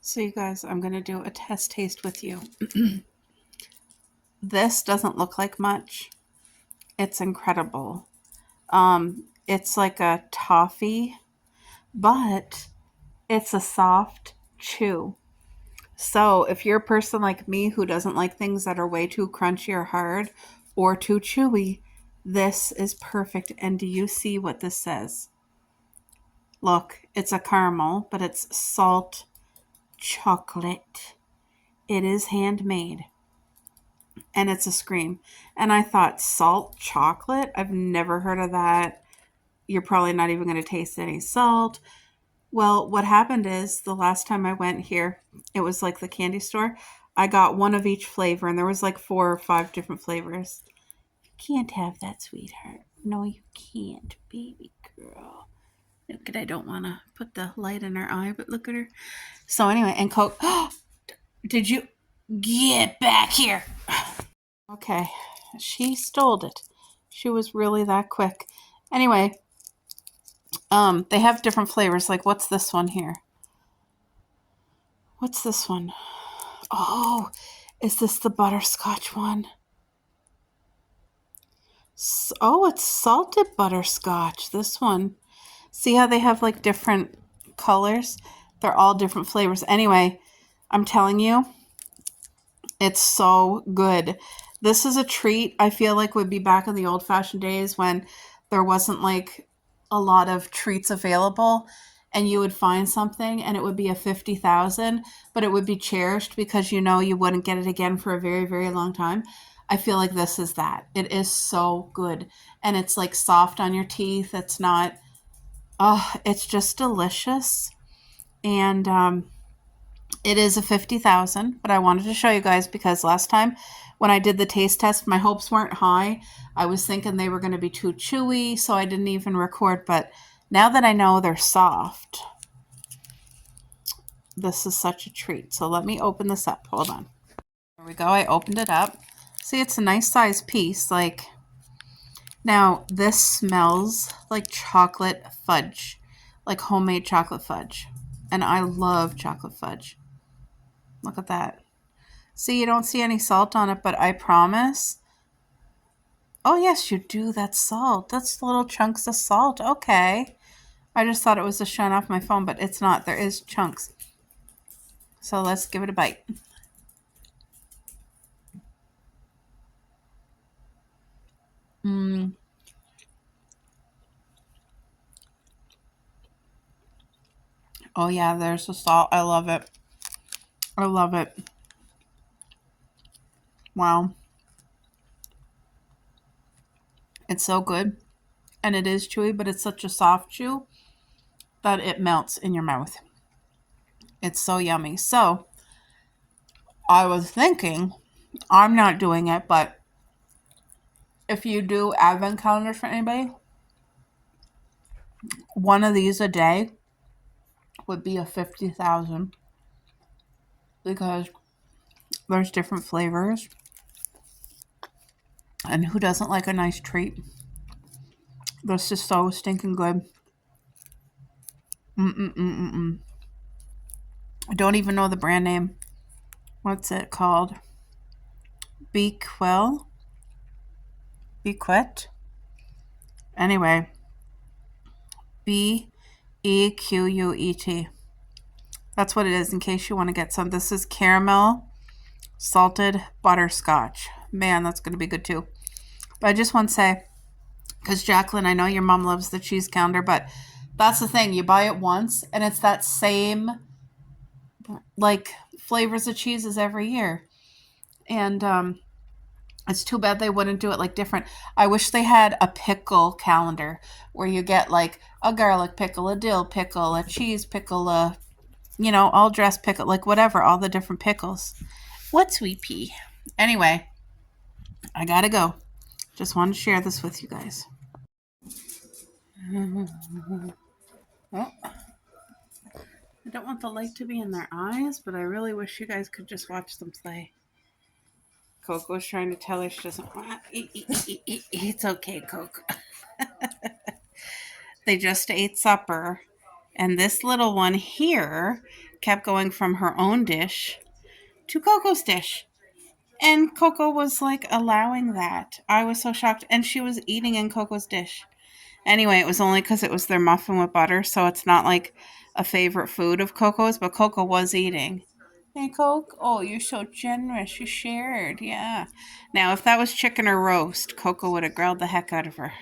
So you guys, I'm going to do a test taste with you. This doesn't look like much. It's incredible. It's like a toffee, but it's a soft chew. So if you're a person like me who doesn't like things that are way too crunchy or hard or too chewy, this is perfect. And do you see what this says? Look, it's a caramel, but it's salt chocolate. It is handmade. And it's a scream. And I thought, salt chocolate? I've never heard of that. You're probably not even going to taste any salt. Well, what happened is the last time I went here, it was like the candy store. I got one of each flavor, and there was like 4 or 5 different flavors. You can't have that, sweetheart. No, you can't, baby girl. Look at, I don't want to put the light in her eye, but look at her. So anyway, and Coke, did you get back here? Okay, she stole it. She was really that quick. Anyway, they have different flavors. Like, what's this one here? What's this one? Oh, is this the butterscotch one? Oh, it's salted butterscotch. This one. See how they have like different colors? They're all different flavors. Anyway, I'm telling you, it's so good. This is a treat I feel like would be back in the old fashioned days when there wasn't like a lot of treats available and you would find something and it would be a 50,000, but it would be cherished because you know you wouldn't get it again for a very, very long time. I feel like this is that. It is so good. And it's like soft on your teeth. It's not, oh, it's just delicious. And it is a 50,000, but I wanted to show you guys because last time when I did the taste test, my hopes weren't high. I was thinking they were going to be too chewy, so I didn't even record. But now that I know they're soft, this is such a treat. So let me open this up. Hold on. There we go. I opened it up. See, it's a nice size piece. Like, now this smells like chocolate fudge, like homemade chocolate fudge. And I love chocolate fudge. Look at that. See, you don't see any salt on it, but I promise. Oh, yes, you do. That's salt. That's little chunks of salt. Okay. I just thought it was just showing off my phone, but it's not. There is chunks. So let's give it a bite. Mmm. Oh, yeah, there's the salt. I love it. I love it. Wow. It's so good. And it is chewy, but it's such a soft chew that it melts in your mouth. It's so yummy. So I was thinking, I'm not doing it, but if you do advent calendars for anybody, one of these a day would be a 50,000 because there's different flavors. And who doesn't like a nice treat? This is so stinking good. Mm-mm-mm-mm-mm. I don't even know the brand name. What's it called? Bequel? Bequet? Anyway, Bequuet. That's what it is in case you want to get some. This is caramel salted butterscotch. Man, that's going to be good too. But I just want to say, because Jacqueline, I know your mom loves the cheese calendar, but that's the thing. You buy it once and it's that same like flavors of cheeses every year. And it's too bad they wouldn't do it like different. I wish they had a pickle calendar where you get like a garlic pickle, a dill pickle, a cheese pickle, all dressed pickle, like whatever, all the different pickles. What, sweet pea? Anyway, I gotta go. Just wanted to share this with you guys. Oh, I don't want the light to be in their eyes, but I really wish you guys could just watch them play. Coco's trying to tell her she doesn't want to eat. It's okay, Coco. They just ate supper, And this little one here kept going from her own dish to Coco's dish. And Coco was like allowing that. I was so shocked. And she was eating in Coco's dish. Anyway, it was only because it was their muffin with butter. So it's not like a favorite food of Coco's, but Coco was eating. Hey, Coke. Oh, you're so generous. You shared. Yeah. Now, if that was chicken or roast, Coco would have grilled the heck out of her.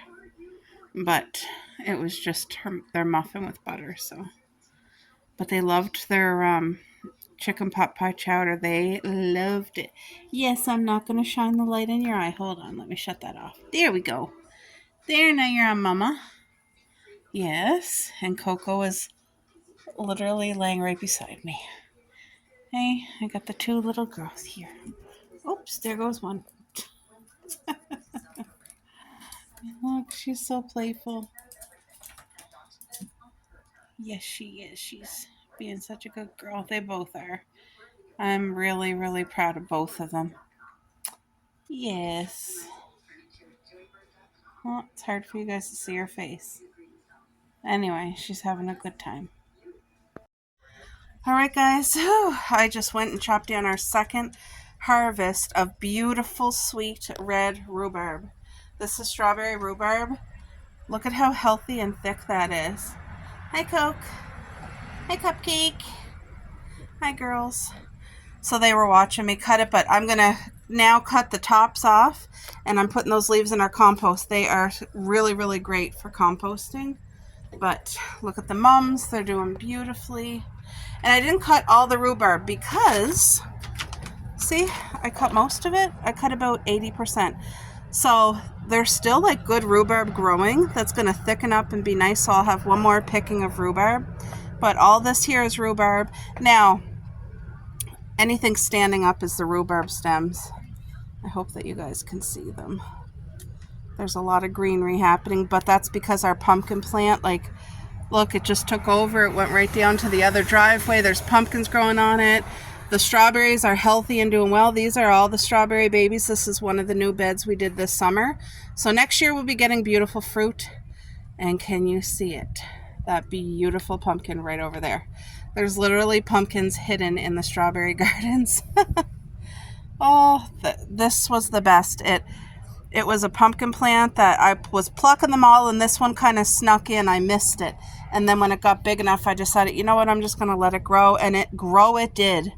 But it was just their muffin with butter. So, but they loved their chicken pot pie chowder. They loved it. Yes, I'm not going to shine the light in your eye. Hold on. Let me shut that off. There we go. There, now you're on, Mama. Yes. And Coco is literally laying right beside me. Hey, I got the two little girls here. Oops, there goes one. Look, she's so playful. Yes, she is. She's being such a good girl. They both are. I'm really, really proud of both of them. Yes. Well, it's hard for you guys to see her face. Anyway, she's having a good time. All right, guys. I just went and chopped down our second harvest of beautiful, sweet red rhubarb. This is strawberry rhubarb. Look at how healthy and thick that is. Hi, Coke. Hi, Cupcake. Hi, girls. So they were watching me cut it, but I'm going to now cut the tops off, and I'm putting those leaves in our compost. They are really, really great for composting. But look at the mums. They're doing beautifully. And I didn't cut all the rhubarb because, see, I cut most of it. I cut about 80%. So there's still like good rhubarb growing. That's going to thicken up and be nice. So I'll have one more picking of rhubarb. But all this here is rhubarb. Now, anything standing up is the rhubarb stems. I hope that you guys can see them. There's a lot of greenery happening, but that's because our pumpkin plant, like, look, it just took over. It went right down to the other driveway. There's pumpkins growing on it. The strawberries are healthy and doing well. These are all the strawberry babies. This is one of the new beds we did this summer. So next year we'll be getting beautiful fruit. And can you see it? That beautiful pumpkin right over there. There's literally pumpkins hidden in the strawberry gardens. Oh, this was the best. It was a pumpkin plant that I was plucking them all, and this one kind of snuck in. I missed it. And then when it got big enough, I decided, you know what, I'm just going to let it grow. And it did.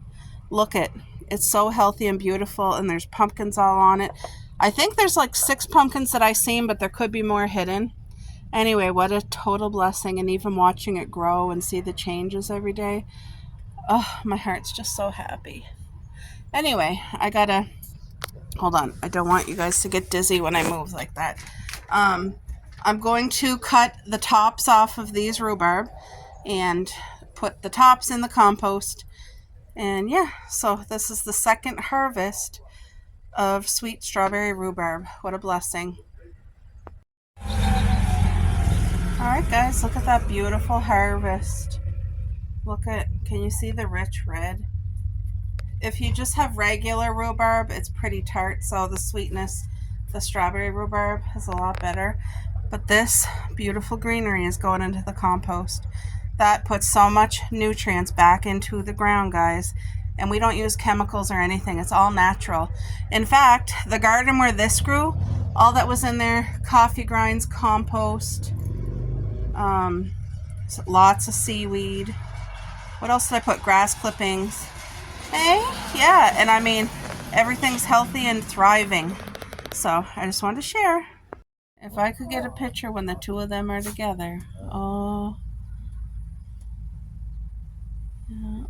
Look it. It's so healthy and beautiful, and there's pumpkins all on it. I think there's like 6 pumpkins that I seen, but there could be more hidden. Anyway, what a total blessing. And even watching it grow and see the changes every day. Oh, my heart's just so happy. Anyway, I got to... Hold on. I don't want you guys to get dizzy when I move like that. I'm going to cut the tops off of these rhubarb and put the tops in the compost. And yeah, so this is the second harvest of sweet strawberry rhubarb. What a blessing. All right, guys, look at that beautiful harvest. Can you see the rich red? If you just have regular rhubarb, it's pretty tart, so the sweetness, the strawberry rhubarb is a lot better. But this beautiful greenery is going into the compost. That puts so much nutrients back into the ground, guys. And we don't use chemicals or anything. It's all natural. In fact, the garden where this grew, all that was in there, coffee grinds, compost, lots of seaweed. What else did I put? Grass clippings. Hey, yeah, and I mean, everything's healthy and thriving. So I just wanted to share. If I could get a picture when the two of them are together. Oh. Yeah.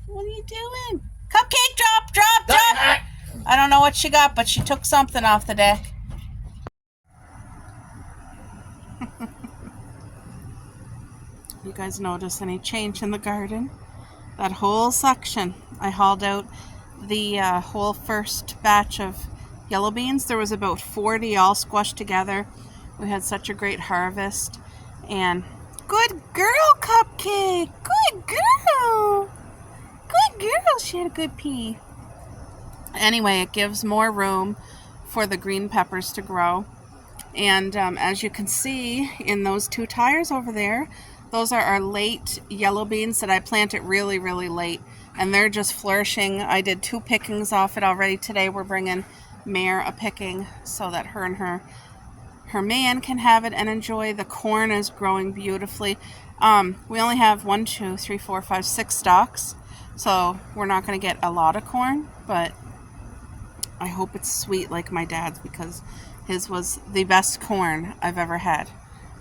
What are you doing? Cupcake, drop. I don't know what she got, but she took something off the deck. You guys notice any change in the garden? That whole section, I hauled out the whole first batch of yellow beans. There was about 40 all squashed together. We had such a great harvest. And good girl, Cupcake. Good girl. Good girl. She had a good pee. Anyway, it gives more room for the green peppers to grow. And as you can see in those 2 tires over there, those are our late yellow beans that I planted really, really late. And they're just flourishing. I did 2 pickings off it already today. We're bringing Mare a picking so that her and her man can have it and enjoy. The corn is growing beautifully. We only have 1, 2, 3, 4, 5, 6 stalks. So we're not going to get a lot of corn, but I hope it's sweet like my dad's, because his was the best corn I've ever had.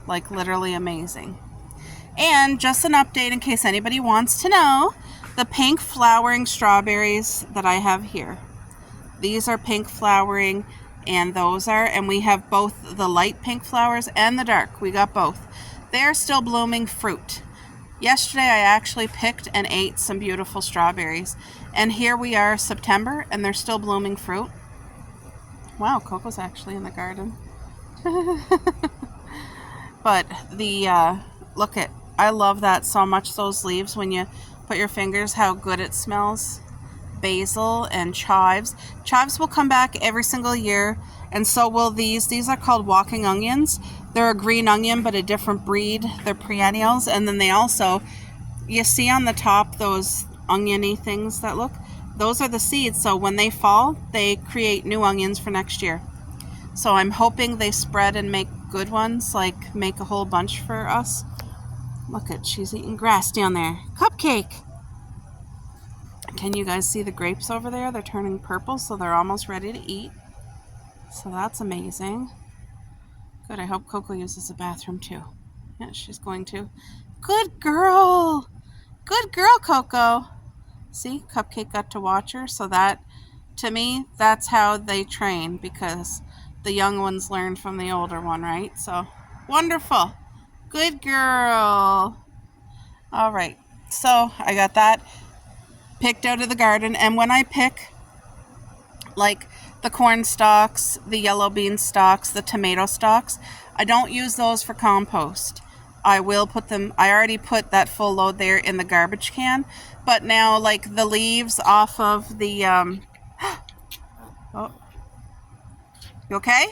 Like literally amazing. And just an update in case anybody wants to know, the pink flowering strawberries that I have here. These are pink flowering and those are, and we have both the light pink flowers and the dark. We got both. They're still blooming fruit. Yesterday I actually picked and ate some beautiful strawberries. And here we are September and they're still blooming fruit. Wow, Coco's actually in the garden. But look at, I love that so much, those leaves, when you put your fingers, how good it smells. Basil and chives. Chives will come back every single year, and so will these. These are called walking onions. They're a green onion, but a different breed. They're perennials, and then they also, you see on the top those oniony things that look, those are the seeds. So when they fall, they create new onions for next year. So I'm hoping they spread and make good ones, like make a whole bunch for us. Look at, she's eating grass down there. Cupcake! Can you guys see the grapes over there? They're turning purple, so they're almost ready to eat. So that's amazing. Good, I hope Coco uses the bathroom too. Yeah, she's going to. Good girl! Good girl, Coco! See, Cupcake got to watch her, so that, to me, that's how they train, because the young ones learn from the older one, right? So, wonderful. Good girl. All right, so I got that picked out of the garden, and when I pick, like the corn stalks, the yellow bean stalks, the tomato stalks, I don't use those for compost. I will put them, I already put that full load there in the garbage can, but now like the leaves off of the, oh, you okay?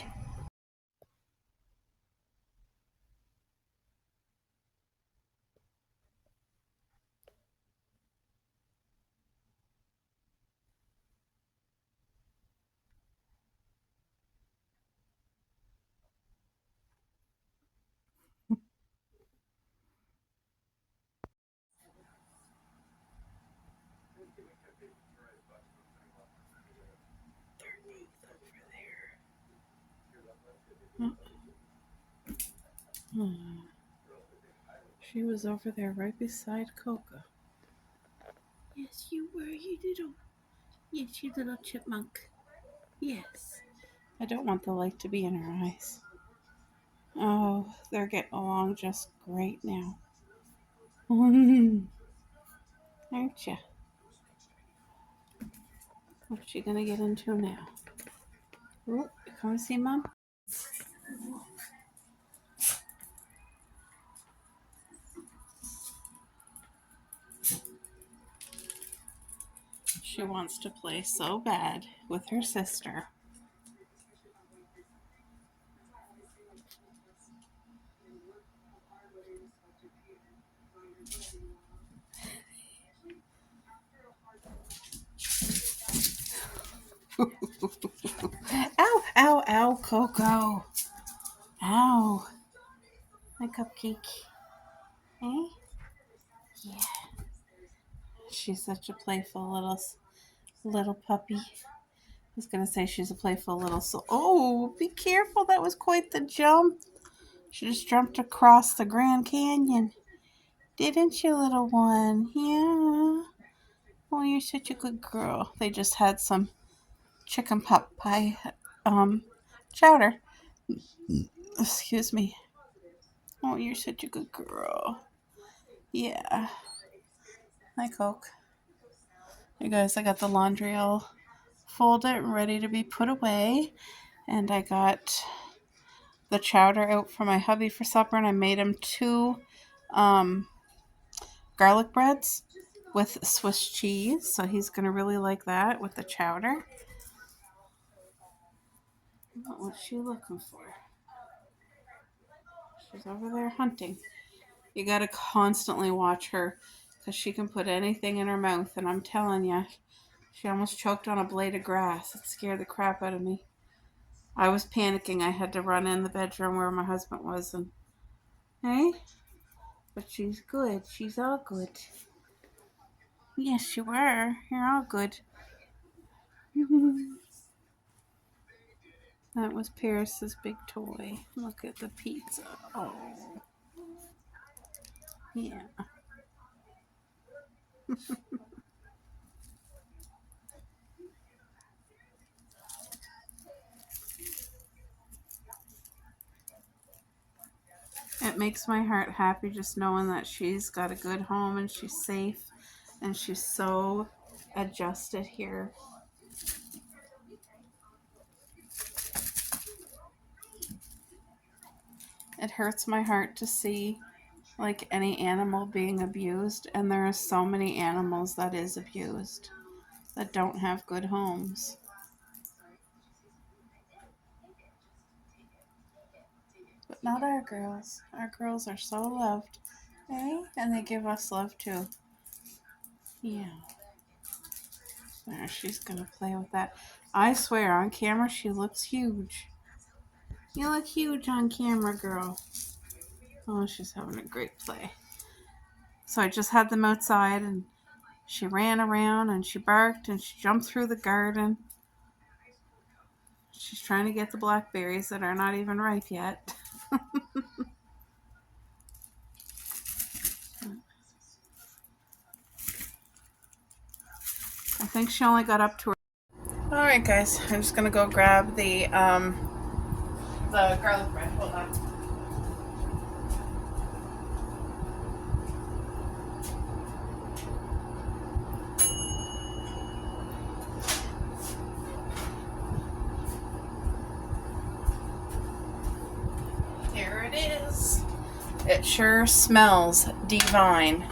She was over there right beside Coco. Yes, you were, you little, yes, you little chipmunk. Yes. I don't want the light to be in her eyes. Oh, they're getting along just great now. Aren't you? What's she gonna get into now? Oh, come and see Mom. She wants to play so bad with her sister. Ow, ow, ow, Coco. Ow. My cupcake. Hey? Yeah. She's such a playful little puppy. I was gonna say she's a playful little soul. Oh, be careful! That was quite the jump. She just jumped across the Grand Canyon, didn't you, little one? Yeah. Oh, you're such a good girl. They just had some chicken pot pie, chowder. Excuse me. Oh, you're such a good girl. Yeah. Hi, Coke. You guys, I got the laundry all folded and ready to be put away. And I got the chowder out for my hubby for supper, and I made him 2 um, garlic breads with Swiss cheese. So he's going to really like that with the chowder. What's she looking for? She's over there hunting. You got to constantly watch her because she can put anything in her mouth. And I'm telling you, she almost choked on a blade of grass. It scared the crap out of me. I was panicking. I had to run in the bedroom where my husband was. And hey, but she's good. She's all good. Yes, you were. You're all good. That was Paris's big toy. Look at the pizza. Oh, yeah. It makes my heart happy just knowing that she's got a good home and she's safe and she's so adjusted here. It hurts my heart to see like any animal being abused, and there are so many animals that is abused that don't have good homes. But not our girls. Our girls are so loved. Eh? And they give us love too. Yeah. There, she's gonna play with that. I swear, on camera she looks huge. You look huge on camera, girl. Oh, she's having a great play. So I just had them outside and she ran around and she barked and she jumped through the garden. She's trying to get the blackberries that are not even ripe yet. I think she only got up to her. Alright guys, I'm just gonna go grab the garlic bread. Hold on. Here it is. It sure smells divine.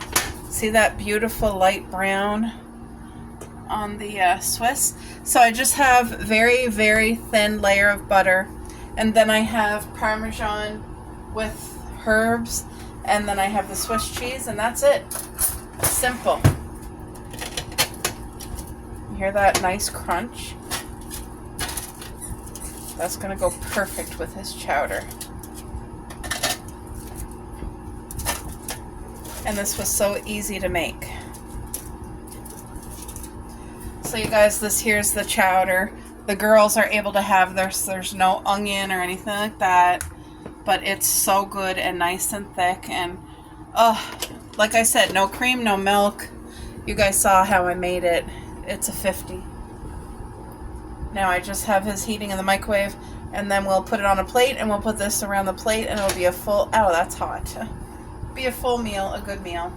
See that beautiful light brown on the Swiss? So I just have very, very thin layer of butter, and then I have Parmesan with herbs, and then I have the Swiss cheese, and that's it. Simple. You hear that nice crunch? That's gonna go perfect with his chowder. And this was so easy to make. So you guys, this here's the chowder. The girls are able to have there's no onion or anything like that, but it's so good and nice and thick. And like I said, no cream, no milk. You guys saw how I made it. It's a 50. Now I just have his heating in the microwave, and then we'll put it on a plate, and we'll put this around the plate, and it'll be a full, oh, that's hot. Be a full meal, a good meal.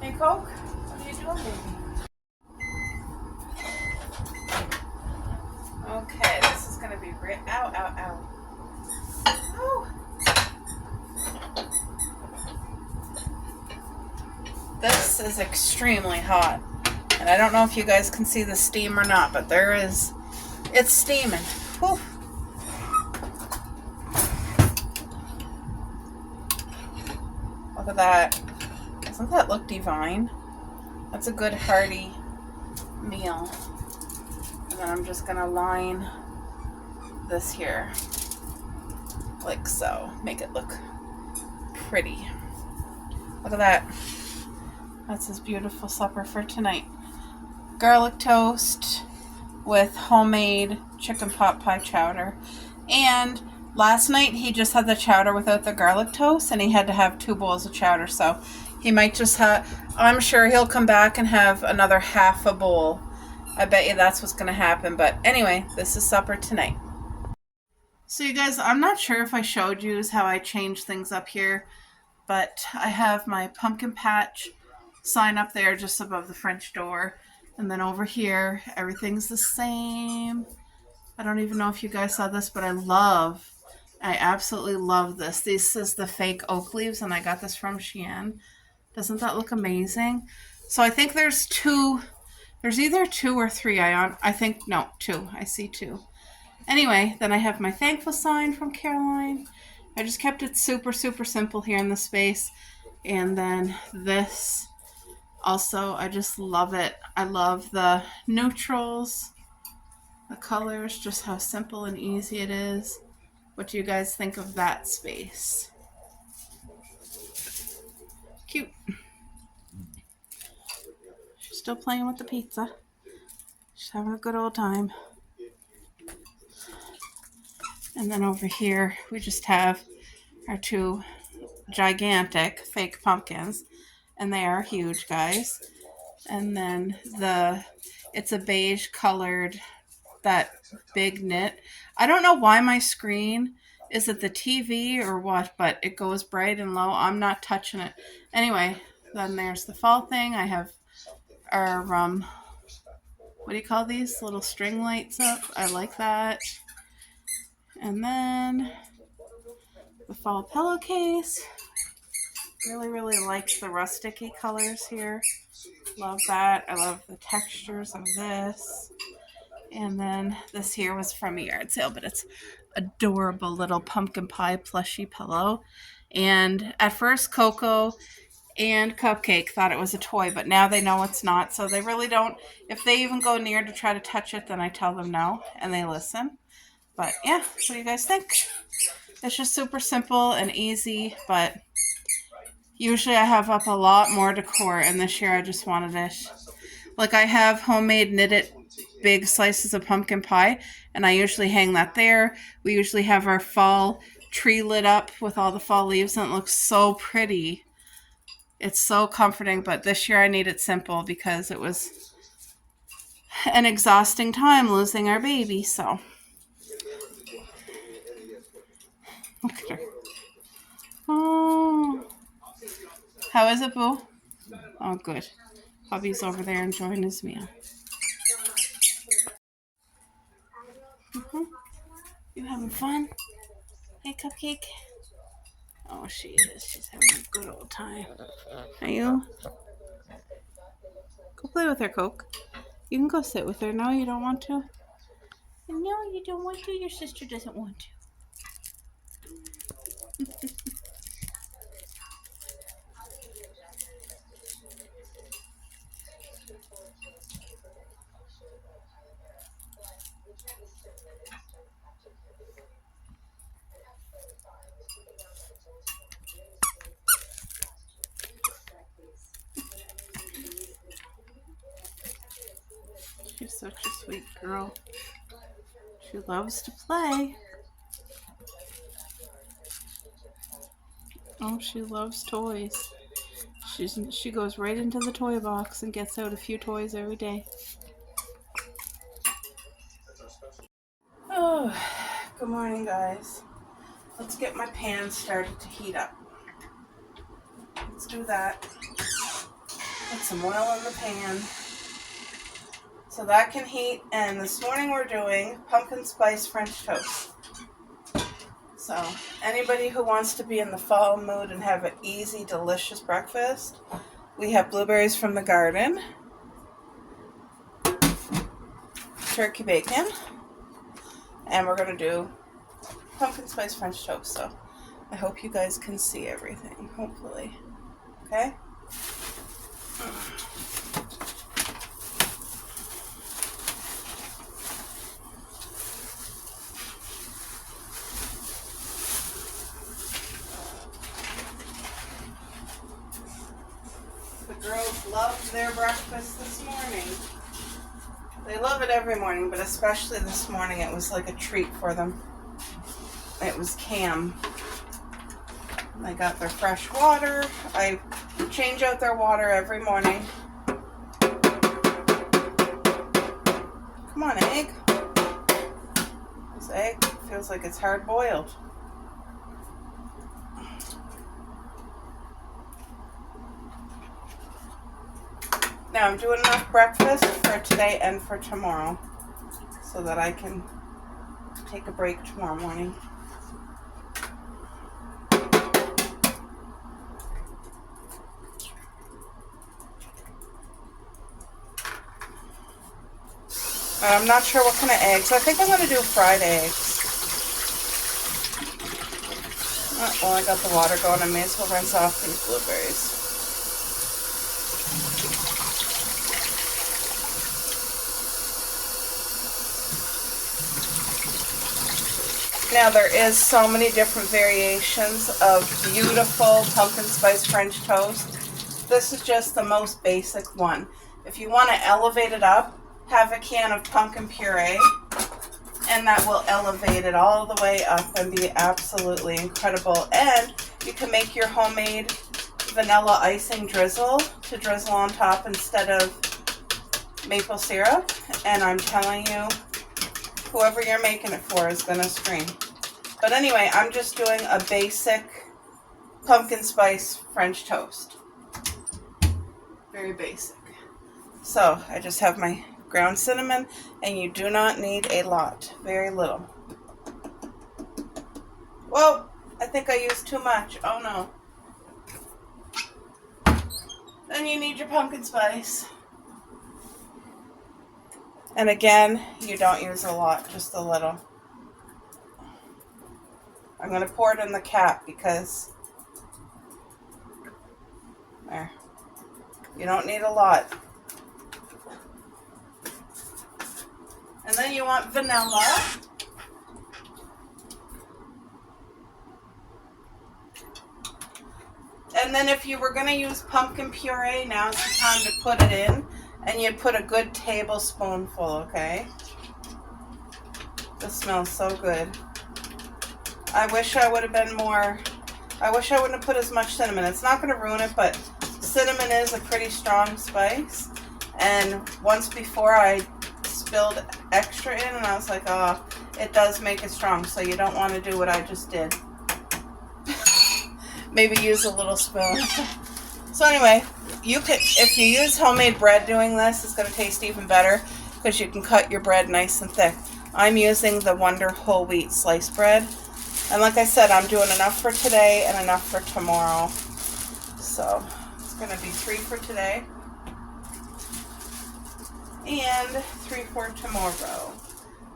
Hey, Coke, what are you doing, baby? Okay, this is gonna be great. Ow, ow, ow. Ooh. This is extremely hot. And I don't know if you guys can see the steam or not, but there is, it's steaming. Whew. Look at that. Doesn't that look divine? That's a good hearty meal. And then I'm just gonna line this here like so. Make it look pretty. Look at that. That's his beautiful supper for tonight. Garlic toast with homemade chicken pot pie chowder. And last night he just had the chowder without the garlic toast, and he had to have 2 bowls of chowder. So he might just have, I'm sure he'll come back and have another half a bowl. I bet you that's what's going to happen. But anyway, this is supper tonight. So you guys, I'm not sure if I showed you how I change things up here, but I have my pumpkin patch sign up there just above the French door. And then over here, everything's the same. I don't even know if you guys saw this, but I absolutely love this. This is the fake oak leaves, and I got this from Shein. Doesn't that look amazing? So I think there's 2. There's either 2 or 3. I think, no, 2. I see 2. Anyway, then I have my thankful sign from Caroline. I just kept it super, super simple here in the space. And then this also, I just love it. I love the neutrals, the colors, just how simple and easy it is. What do you guys think of that space? Cute. She's still playing with the pizza. She's having a good old time. And then over here, we just have our two gigantic fake pumpkins. And they are huge, guys. And then it's a beige colored, that big knit. I don't know why my screen, is it the TV or what, but it goes bright and low. I'm not touching it. Anyway, then there's the fall thing. I have our, what do you call these? Little string lights up. I like that. And then the fall pillowcase. Really, really like the rusticy colors here. Love that. I love the textures of this. And then this here was from a yard sale, but it's adorable little pumpkin pie plushy pillow. And at first, Coco and Cupcake thought it was a toy, but now they know it's not. So they really don't. If they even go near to try to touch it, then I tell them no, and they listen. But yeah, what do you guys think? It's just super simple and easy, but usually I have up a lot more decor, and this year I just wanted it. Like, I have homemade knitted big slices of pumpkin pie, and I usually hang that there. We usually have our fall tree lit up with all the fall leaves, and it looks so pretty. It's so comforting, but this year I need it simple because it was an exhausting time losing our baby, so. Look at her. Oh. How is it, Boo? Oh, good. Hubby's over there enjoying his meal. You having fun? Hey, Cupcake? Oh, she is. She's having a good old time. Are you? Go play with her, Coke. You can go sit with her. No, you don't want to? No, you don't want to. Your sister doesn't want to. She's such a sweet girl. She loves to play. Oh, she loves toys. She goes right into the toy box and gets out a few toys every day. Oh, good morning, guys. Let's get my pan started to heat up. Let's do that. Put some oil in the pan so that can heat. And this morning we're doing pumpkin spice French toast. So anybody who wants to be in the fall mood and have an easy, delicious breakfast, we have blueberries from the garden, turkey bacon, and we're going to do pumpkin spice French toast. So I hope you guys can see everything, hopefully. Okay? The girls loved their breakfast this morning. They love it every morning, but especially this morning it was like a treat for them. It was Cam. They got their fresh water. I change out their water every morning. Come on, egg. This egg feels like it's hard boiled. Now I'm doing enough breakfast for today and for tomorrow so that I can take a break tomorrow morning. I'm not sure what kind of eggs. I think I'm going to do fried eggs. Oh, well, I got the water going. I may as well rinse off these blueberries. Now, there is so many different variations of beautiful pumpkin spice French toast. This is just the most basic one. If you want to elevate it up, have a can of pumpkin puree, and that will elevate it all the way up and be absolutely incredible. And you can make your homemade vanilla icing drizzle to drizzle on top instead of maple syrup. And I'm telling you, whoever you're making it for is going to scream. But anyway, I'm just doing a basic pumpkin spice French toast. Very basic. So I just have my ground cinnamon, and you do not need a lot. Very little. Whoa, I think I used too much. Oh no. Then you need your pumpkin spice. And again, you don't use a lot, just a little. I'm going to pour it in the cap because there. You don't need a lot. And then you want vanilla. And then if you were going to use pumpkin puree, now's the time to put it in. And you put a good tablespoonful, okay? This smells so good. I wish I would have been more... I wish I wouldn't have put as much cinnamon. It's not going to ruin it, but cinnamon is a pretty strong spice. And once before I spilled extra in, and I was like, oh, it does make it strong, so you don't want to do what I just did. Maybe use a little spoon. So anyway, you could, if you use homemade bread doing this, it's going to taste even better because you can cut your bread nice and thick. I'm using the Wonder whole wheat sliced bread. And like I said, I'm doing enough for today and enough for tomorrow. So it's going to be 3 for today and 3 for tomorrow.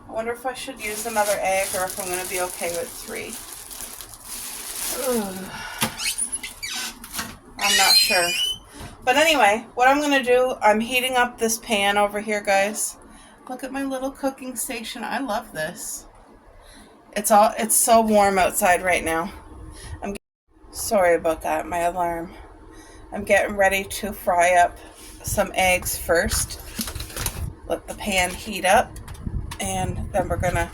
I wonder if I should use another egg or if I'm going to be okay with 3. Ooh. I'm not sure. But anyway, what I'm going to do, I'm heating up this pan over here, guys. Look at my little cooking station. I love this. It's so warm outside right now. Sorry about that, my alarm. I'm getting ready to fry up some eggs first. Let the pan heat up, and then we're gonna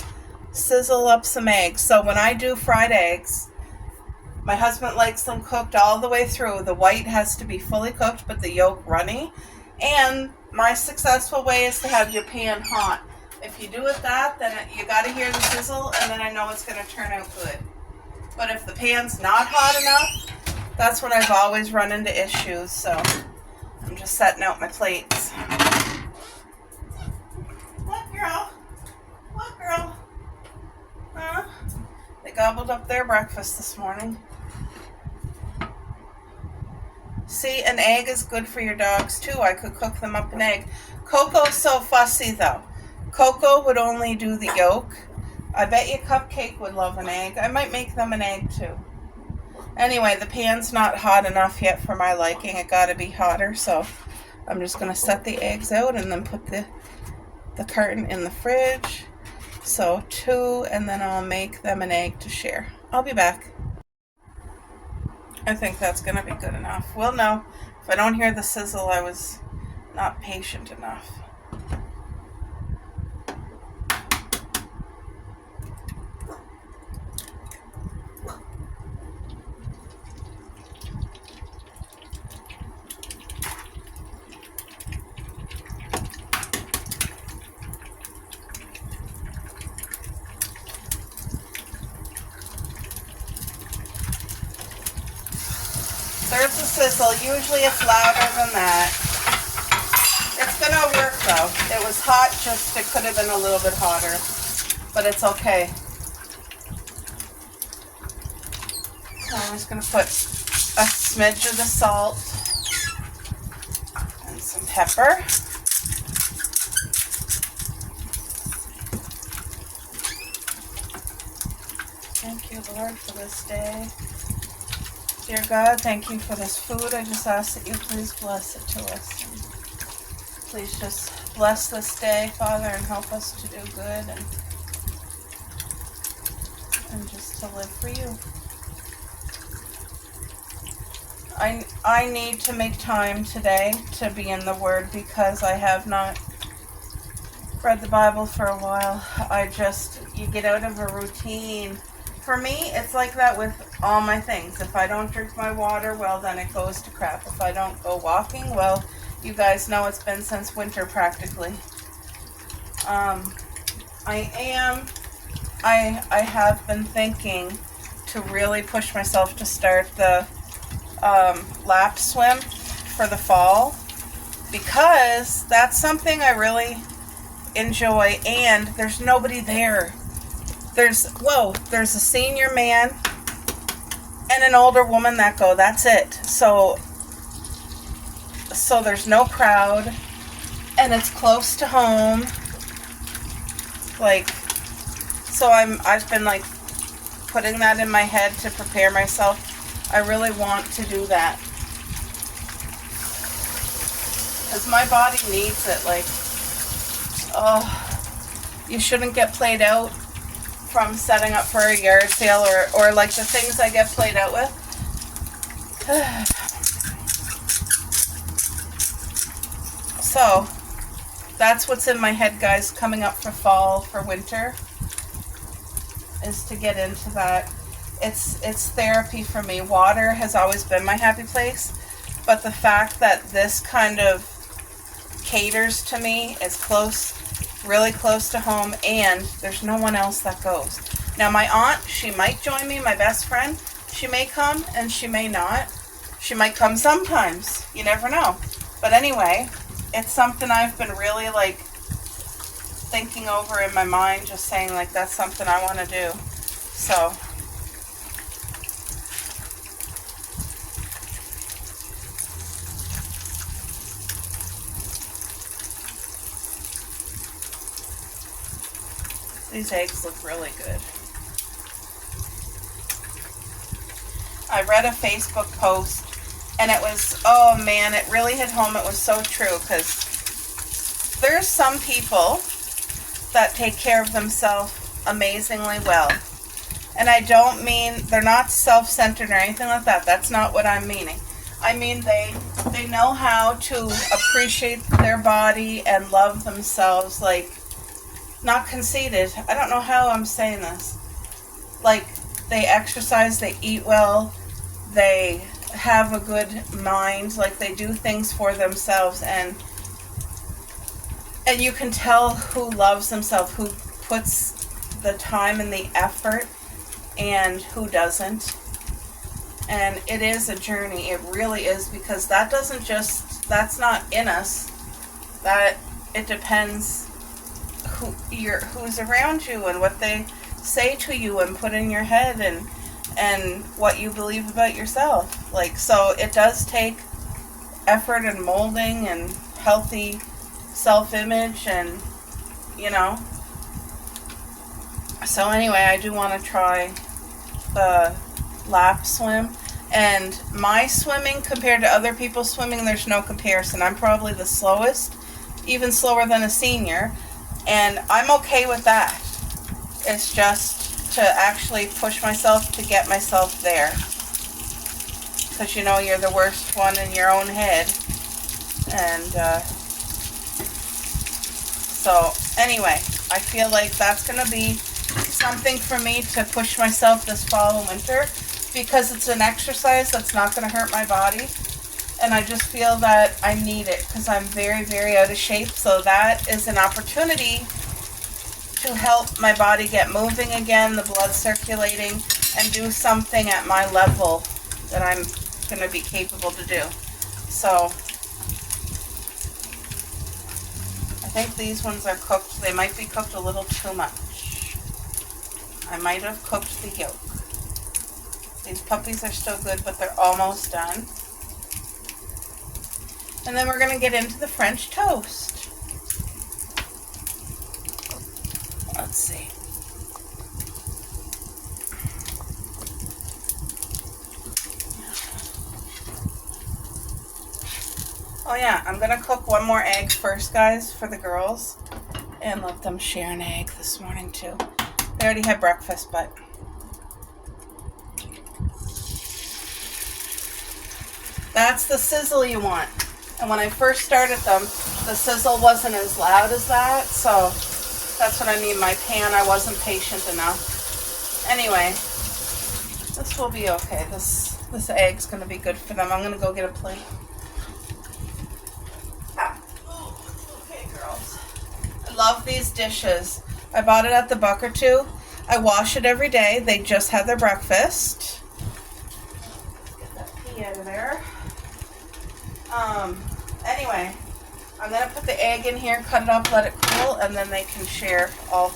sizzle up some eggs. So when I do fried eggs, my husband likes them cooked all the way through. The white has to be fully cooked, but the yolk runny. And my successful way is to have your pan hot. If you do it that, then you got to hear the sizzle, and then I know it's going to turn out good. But if the pan's not hot enough, that's when I've always run into issues. So I'm just setting out my plates. What, girl? What, girl? Huh? They gobbled up their breakfast this morning. See, an egg is good for your dogs too. I could cook them up an egg. Coco's so fussy though. Coco would only do the yolk. I bet you Cupcake would love an egg. I might make them an egg too. Anyway, the pan's not hot enough yet for my liking. It got to be hotter, so I'm just going to set the eggs out and then put the carton in the fridge. So 2, and then I'll make them an egg to share. I'll be back. I think that's going to be good enough. We'll know. If I don't hear the sizzle, I was not patient enough. There's a sizzle. Usually it's louder than that. It's going to work though. It was hot, just it could have been a little bit hotter. But it's okay. So I'm just going to put a smidge of the salt and some pepper. Thank you, Lord, for this day. Dear God, thank you for this food. I just ask that you please bless it to us. And please just bless this day, Father, and help us to do good and just to live for you. I need to make time today to be in the Word because I have not read the Bible for a while. You get out of a routine. For me, it's like that with all my things. If I don't drink my water, well, then it goes to crap. If I don't go walking, well, you guys know it's been since winter practically. I have been thinking to really push myself to start the lap swim for the fall because that's something I really enjoy, and there's nobody there. There's a senior man and an older woman that go. That's it. So there's no crowd, and it's close to home. I've been putting that in my head to prepare myself. I really want to do that because my body needs it. You shouldn't get played out from setting up for a yard sale or the things I get played out with. So that's what's in my head, guys, coming up for fall, for winter, is to get into that. It's therapy for me. Water has always been my happy place, but the fact that this kind of caters to me is really close to home, and there's no one else that goes. Now my aunt, she might join me, my best friend. She may come and she may not. She might come sometimes. You never know. But anyway, it's something I've been really thinking over in my mind, just saying that's something I want to do. So these eggs look really good. I read a Facebook post and it was, oh man, it really hit home. It was so true because there's some people that take care of themselves amazingly well. And I don't mean they're not self-centered or anything like that. That's not what I'm meaning. I mean they know how to appreciate their body and love themselves, not conceited. I don't know how I'm saying this. They exercise, they eat well, they have a good mind, they do things for themselves, and you can tell who loves themselves, who puts the time and the effort, and who doesn't. And it is a journey. It really is, because that's not in us. That it depends who's around you and what they say to you and put in your head and what you believe about yourself. So it does take effort and molding and healthy self-image and so anyway, I do want to try the lap swim. And my swimming compared to other people's swimming, there's no comparison. I'm probably the slowest, even slower than a senior. And I'm okay with that. It's just to actually push myself to get myself there. Because you're the worst one in your own head. And so anyway, I feel like that's going to be something for me to push myself this fall and winter. Because it's an exercise that's not going to hurt my body. And I just feel that I need it because I'm very, very out of shape. So that is an opportunity to help my body get moving again, the blood circulating, and do something at my level that I'm going to be capable to do. So I think these ones are cooked. They might be cooked a little too much. I might have cooked the yolk. These puppies are still good, but they're almost done. And then we're going to get into the French toast. Let's see. Oh yeah, I'm gonna cook one more egg first, guys, for the girls, and let them share an egg this morning too. They already had breakfast, but that's the sizzle you want. And when I first started them, the sizzle wasn't as loud as that, so that's what I mean. My pan, I wasn't patient enough. Anyway, this will be okay. This egg's gonna be good for them. I'm gonna go get a plate. Okay, girls. I love these dishes. I bought it at the Buck or Two. I wash it every day. They just had their breakfast. Get that pea out of there. Anyway, I'm gonna put the egg in here, cut it up, let it cool, and then they can share. I'll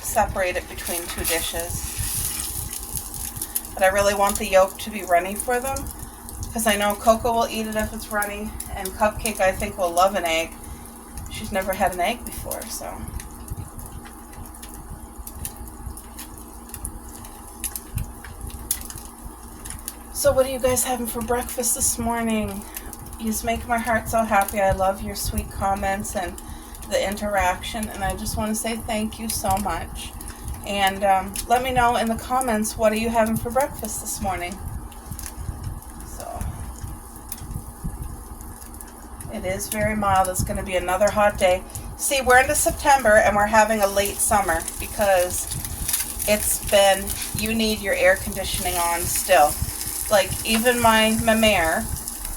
separate it between two dishes. But I really want the yolk to be runny for them, because I know Coco will eat it if it's runny, and Cupcake I think will love an egg. She's never had an egg before, so. So what are you guys having for breakfast this morning? You just make my heart so happy. I love your sweet comments and the interaction, and I just want to say thank you so much. And let me know in the comments, what are you having for breakfast this morning? So it is very mild. It's going to be another hot day. See, we're into September and we're having a late summer because it's been, you need your air conditioning on still. Like even my mare,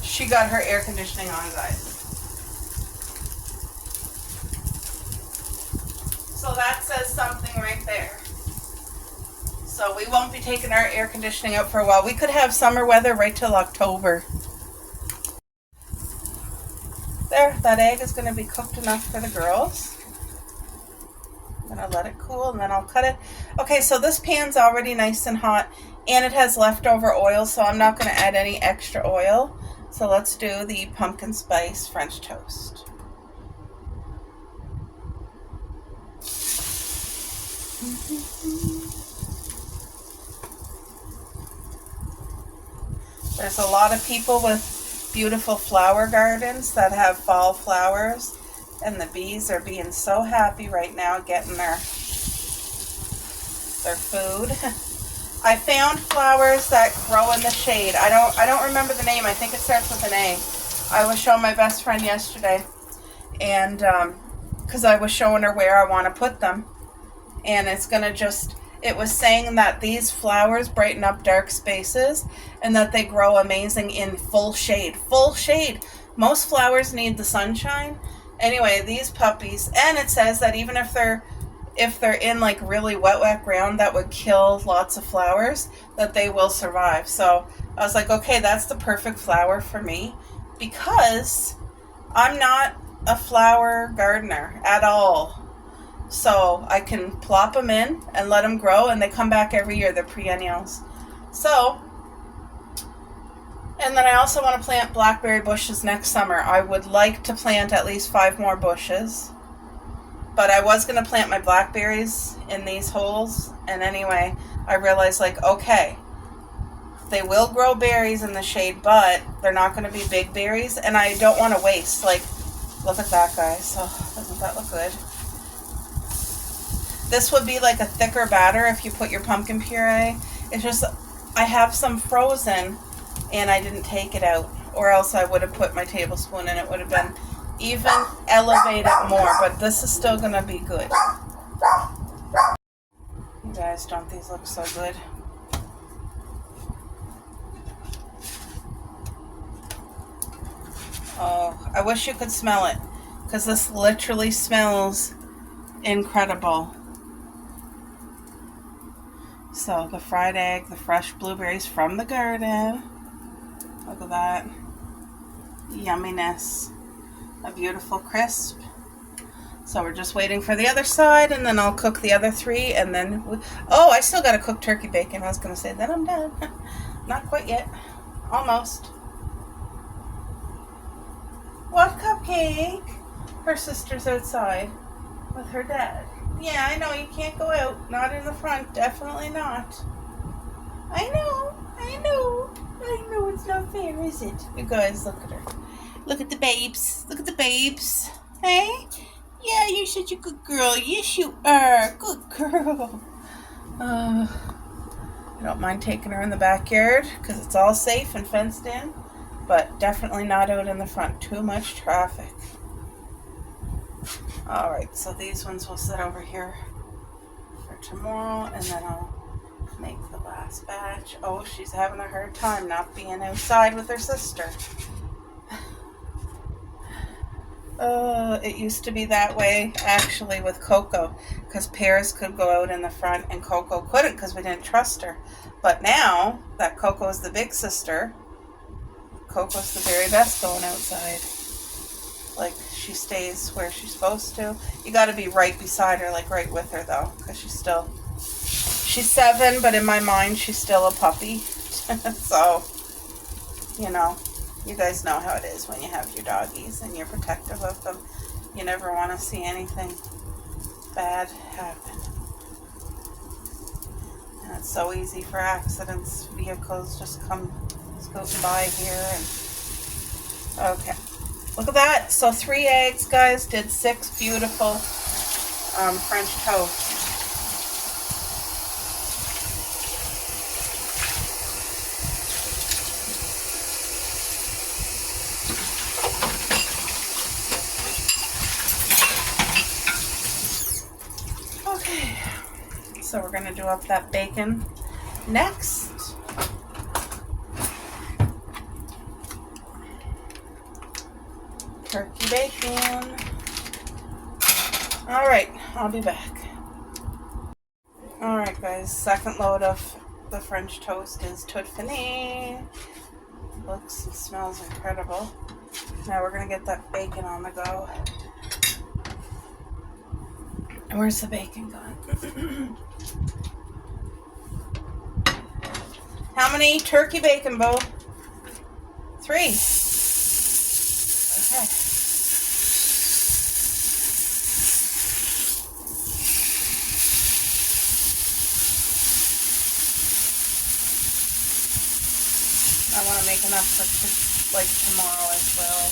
she got her air conditioning on, guys. So that says something right there. So we won't be taking our air conditioning out for a while. We could have summer weather right till October. There, that egg is going to be cooked enough for the girls. I'm going to let it cool and then I'll cut it. Okay, so this pan's already nice and hot and it has leftover oil, so I'm not going to add any extra oil. So let's do the pumpkin spice French toast. There's a lot of people with beautiful flower gardens that have fall flowers, and the bees are being so happy right now getting their food. I found flowers that grow in the shade. I don't remember the name. I think it starts with an A. I was showing my best friend yesterday, and because I was showing her where I want to put them, and it's gonna just. It was saying that these flowers brighten up dark spaces, and that they grow amazing in full shade. Full shade. Most flowers need the sunshine. Anyway, these puppies, and it says that even if they're in like really wet ground that would kill lots of flowers, that they will survive. So I was like, okay, that's the perfect flower for me, because I'm not a flower gardener at all. So I can plop them in and let them grow, and they come back every year. They're perennials. So, and then I also want to plant blackberry bushes next summer. I would like to plant at least 5 more bushes. But I was going to plant my blackberries in these holes. And anyway, I realized, like, okay, they will grow berries in the shade, but they're not going to be big berries. And I don't want to waste. Like, look at that, guys. Oh, doesn't that look good? This would be like a thicker batter if you put your pumpkin puree. It's just, I have some frozen and I didn't take it out, or else I would have put my tablespoon in. It would have been even elevated more, but this is still going to be good. You guys, don't these look so good? Oh, I wish you could smell it, because this literally smells incredible. So the fried egg, the fresh blueberries from the garden. Look at that. Yumminess. A beautiful crisp. So we're just waiting for the other side, and then I'll cook the other 3, and then... Oh, I still got to cook turkey bacon. I was going to say, then I'm done. Not quite yet. Almost. What, Cupcake? Her sister's outside with her dad. Yeah, I know, you can't go out. Not in the front. Definitely not. I know, it's not fair, is it? You guys, look at her. Look at the babes. Look at the babes. Hey? Yeah, you're such a good girl. Yes, you are. Good girl. I don't mind taking her in the backyard because it's all safe and fenced in, but definitely not out in the front. Too much traffic. Alright, so these ones will sit over here for tomorrow, and then I'll make the last batch. Oh, she's having a hard time not being outside with her sister. It used to be that way actually with Coco, because Paris could go out in the front and Coco couldn't because we didn't trust her. But now that Coco's the big sister, Coco's the very best going outside. Like, she stays where she's supposed to. You got to be right beside her, like right with her though, because she's 7, but in my mind she's still a puppy. So, you know. You guys know how it is when you have your doggies and you're protective of them. You never want to see anything bad happen. And it's so easy for accidents. Vehicles just come scooting by here. And okay. Look at that. So 3 eggs, guys, did 6 beautiful French toast. So we're going to do up that bacon next. Turkey bacon. Alright, I'll be back. Alright guys, second load of the French toast is tout fini. Looks and smells incredible. Now we're going to get that bacon on the go. Where's the bacon gone? How many turkey bacon, Bo? 3. Okay. I want to make enough for like tomorrow as well.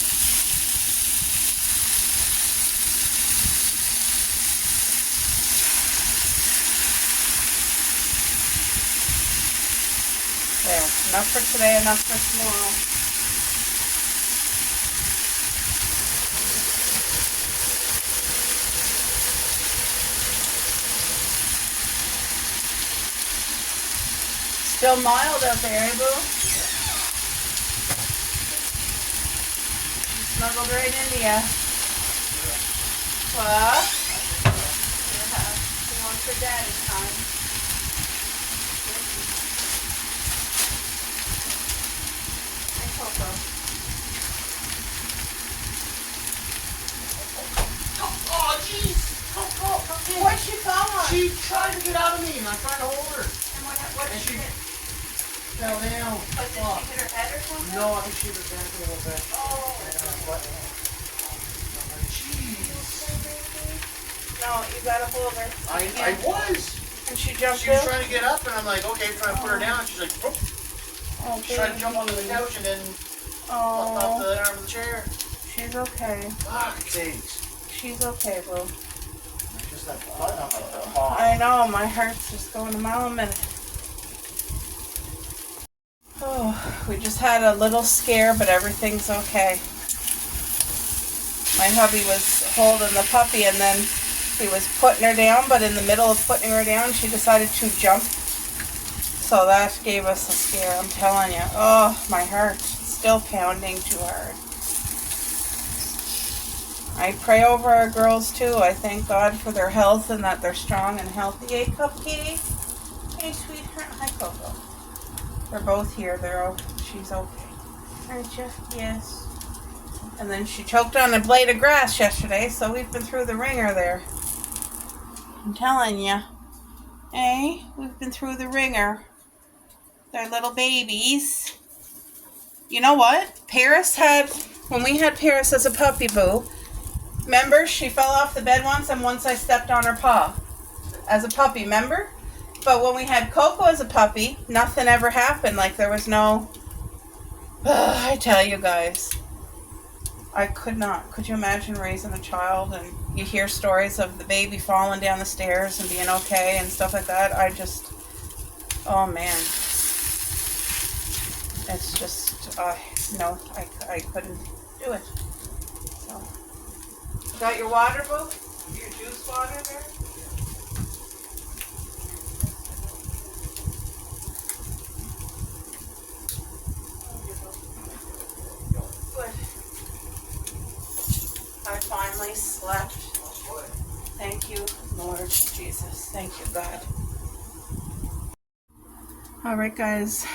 There, enough for today, enough for tomorrow. Still mild out there, eh, Boo? She snuggled right into you. What? Yeah, she wants her daddy time. Oh, jeez! Okay. What's she gone? She tried to get out of me, and I'm trying to hold her. And what did she hit? Fell down. But did she hit her head or something? No, I think she was bent a little bit. Oh. Jeez. No, you gotta hold her. I was. And she jumped She was out? trying to get up, and I'm like, okay, trying to put her down. She's like, whoop. Oh, She's trying to jump onto the couch and then oh, off the arm of the chair. she's okay. Fuck sakes. She's okay, bro. Just that button on the paw. I know, my heart's just going a mile a minute. Oh, we just had a little scare, but everything's okay. My hubby was holding the puppy and then he was putting her down, but in the middle of putting her down, she decided to jump. So that gave us a scare, I'm telling you. Oh, my heart's still pounding too hard. I pray over our girls too. I thank God for their health and that they're strong and healthy. Hey, Cupcake. Hey, sweetheart. Hi, Coco. They're both here. She's okay. Aren't you? Yes. And then she choked on a blade of grass yesterday, so we've been through the ringer there. I'm telling you. Hey, we've been through the ringer. They're little babies. You know what? When we had Paris as a puppy, Boo, remember, she fell off the bed once and once I stepped on her paw as a puppy, remember? But when we had Coco as a puppy, nothing ever happened. Like there was no... I tell you guys. I could not. Could you imagine raising a child and you hear stories of the baby falling down the stairs and being okay and stuff like that? I just, oh man. It's just, no, I couldn't do it. So, got your water book? Your juice water there? Good. I finally slept. Thank you, Lord Jesus. Thank you, God. Alright guys,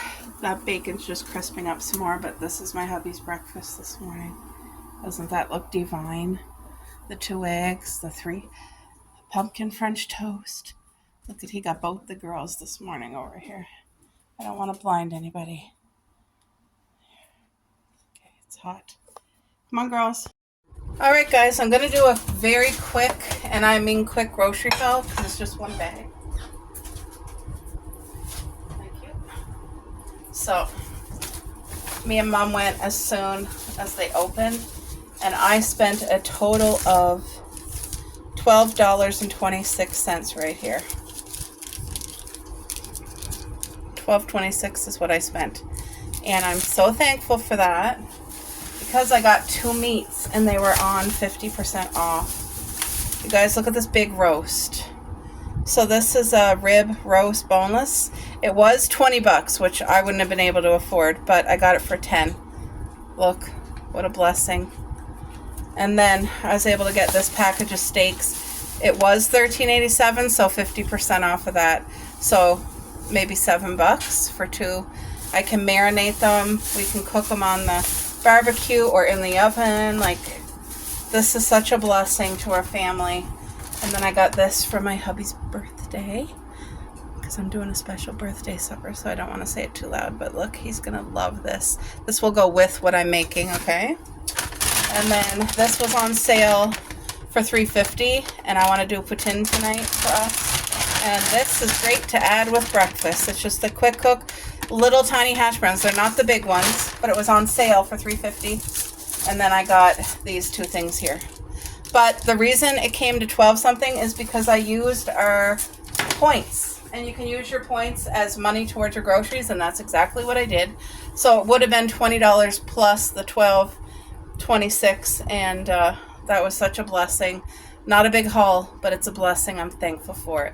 that bacon's just crisping up some more, but this is my hubby's breakfast this morning. Doesn't that look divine? The 2 eggs, the 3 pumpkin French toast. Look at, he got both the girls this morning over here. I don't want to blind anybody. Okay, it's hot. Come on, girls. Alright guys, I'm going to do a very quick, and I mean quick, grocery fill, because it's just one bag. Thank you. So, me and Mom went as soon as they opened, and I spent a total of $12.26 right here. $12.26 is what I spent. And I'm so thankful for that because I got 2 meats and they were on 50% off. You guys, look at this big roast. So this is a rib roast boneless. It was $20, which I wouldn't have been able to afford, but I got it for 10. Look, what a blessing. And then I was able to get this package of steaks. It was $13.87, so 50% off of that. So maybe $7 for 2. I can marinate them. We can cook them on the barbecue or in the oven. Like, this is such a blessing to our family. And then I got this for my hubby's birthday because I'm doing a special birthday supper, so I don't want to say it too loud. But look, he's going to love this. This will go with what I'm making, okay? And then this was on sale for $3.50, and I want to do poutine tonight for us. And this is great to add with breakfast. It's just a quick cook, little tiny hash browns. They're not the big ones, but it was on sale for $3.50. And then I got these 2 things here. But the reason it came to 12 something is because I used our points. And you can use your points as money towards your groceries, and that's exactly what I did. So it would have been $20 plus the $12.26, and that was such a blessing. Not a big haul, but it's a blessing. I'm thankful for it.